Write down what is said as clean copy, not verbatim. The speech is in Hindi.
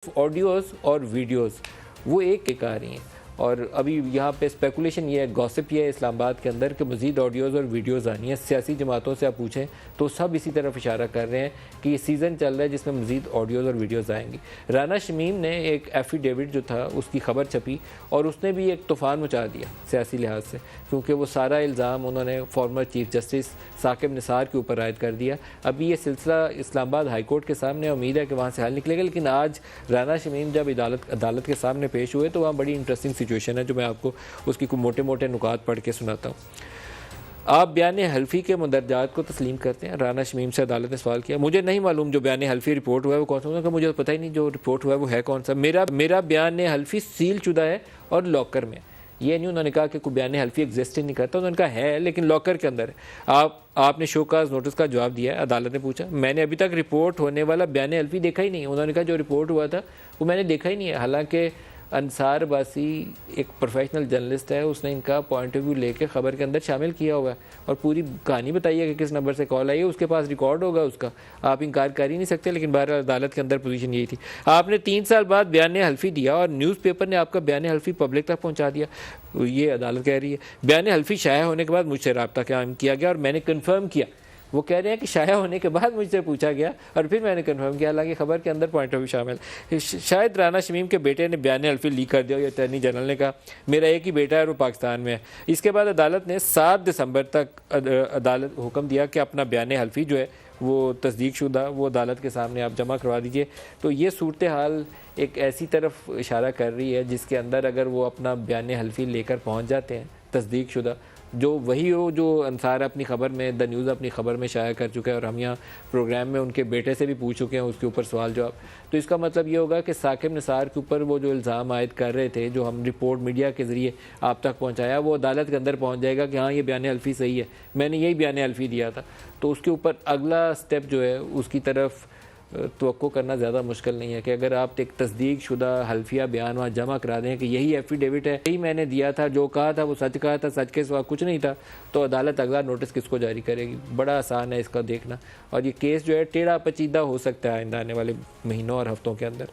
ऑडियोज़ और वीडियोज़ वो एक आ रही हैं। और अभी यहाँ पे स्पेकुलेशन ये है, गॉसिप ये है इस्लामाबाद के अंदर कि मज़ीद ऑडियोज़ और वीडियोज़ आनी है। सियासी जमातों से आप पूछें तो सब इसी तरफ इशारा कर रहे हैं कि ये सीज़न चल रहा है जिसमें मज़ीद ऑडियोज़ और वीडियोज़ आएंगी। राना शमीम ने एक एफिडेविट जो था उसकी खबर छपी और उसने भी एक तूफ़ान मचा दिया सियासी लिहाज से, क्योंकि वो सारा इल्ज़ाम उन्होंने former chief justice Saqib Nisar के ऊपर आयद कर दिया। अभी ये सिलसिला इस्लामाबाद हाई कोर्ट के सामने, उम्मीद है कि वहाँ से हल निकलेगा। लेकिन आज राना शमीम जब अदालत के सामने पेश हुए तो वहाँ बड़ी इंटरेस्टिंग सिचुएशन है जो मैं आपको उसकी कुछ मोटे मोटे नुकात पढ़ के सुनाता हूँ। आप बयान हल्फी के मुंदरजात को तस्लीम करते हैं? राना शमीम से अदालत ने सवाल किया। मुझे नहीं मालूम जो बयान हल्फी रिपोर्ट हुआ है वो कौन सा, उन्होंने मुझे पता ही नहीं जो रिपोर्ट हुआ है वो है कौन सा। मेरा बयान हल्फी सील शुदा है और लॉकर में। ये नहीं उन्होंने कहा कि कोई बयान हल्फी एग्जिस्ट ही नहीं करता, उन्होंने कहा है लेकिन लॉकर के अंदर है। आपने शोकाज नोटिस का जवाब दिया है। अदालत ने पूछा, मैंने अभी तक रिपोर्ट होने वाला बयान हल्फी देखा ही नहीं। उन्होंने कहा जो रिपोर्ट हुआ था वो मैंने देखा ही नहीं है। हालांकि अंसार बासी एक प्रोफेशनल जर्नलिस्ट है, उसने इनका पॉइंट ऑफ व्यू लेके खबर के अंदर शामिल किया हुआ है और पूरी कहानी बताई है कि किस नंबर से कॉल आई है, उसके पास रिकॉर्ड होगा उसका, आप इनकार कर ही नहीं सकते। लेकिन बहरहाल अदालत के अंदर पोजीशन यही थी। आपने 3 साल बाद बयान हल्फी दिया और न्यूज़पेपर ने आपका बयान हल्फी पब्लिक तक पहुँचा दिया, ये अदालत कह रही है। बयान हल्फी शाया होने के बाद मुझसे रब्ता कायम किया गया और मैंने कन्फर्म किया। वो कह रहे हैं कि शाया होने के बाद मुझसे पूछा गया और फिर मैंने कंफर्म किया, हालांकि खबर के अंदर पॉइंट ऑफ व्यू शामिल। शायद राना शमीम के बेटे ने बयान हल्फी लीक कर दिया, या अटॉर्नी जनरल ने कहा मेरा एक ही बेटा है और वो पाकिस्तान में है। इसके बाद अदालत ने 7 दिसंबर तक अदालत हुक्म दिया कि अपना बयान हल्फी जो है वो तस्दीक शुदा वो अदालत के सामने आप जमा करवा दीजिए। तो ये सूरत हाल एक ऐसी तरफ इशारा कर रही है जिसके अंदर अगर वो अपना बयान हल्फी लेकर पहुँच जाते हैं तस्दीक शुदा, जो वही हो जो अंसार अपनी खबर में, द न्यूज़ अपनी खबर में शाया कर चुका है और हम यहाँ प्रोग्राम में उनके बेटे से भी पूछ चुके हैं उसके ऊपर सवाल जवाब। तो इसका मतलब ये होगा कि साकिब निसार के ऊपर वो जो इल्ज़ाम आयद कर रहे थे, जो हम रिपोर्ट मीडिया के ज़रिए आप तक पहुँचाया, वो अदालत के अंदर पहुँच जाएगा कि हाँ ये बयान हल्फी सही है, मैंने यही बयान हल्फी दिया था। तो उसके ऊपर अगला स्टेप जो है उसकी तरफ तवक्को करना ज़्यादा मुश्किल नहीं है कि अगर आप एक तस्दीक शुदा हल्फिया बयान वहाँ जमा करा दें कि यही एफिडेविट है, यही मैंने दिया था, जो कहा था वो सच कहा था, सच के सिवा कुछ नहीं था, तो अदालत अगला नोटिस किसको जारी करेगी? बड़ा आसान है इसका देखना। और ये केस जो है टेढ़ा पेचीदा हो सकता है आइंदा आने वाले महीनों और हफ्तों के अंदर।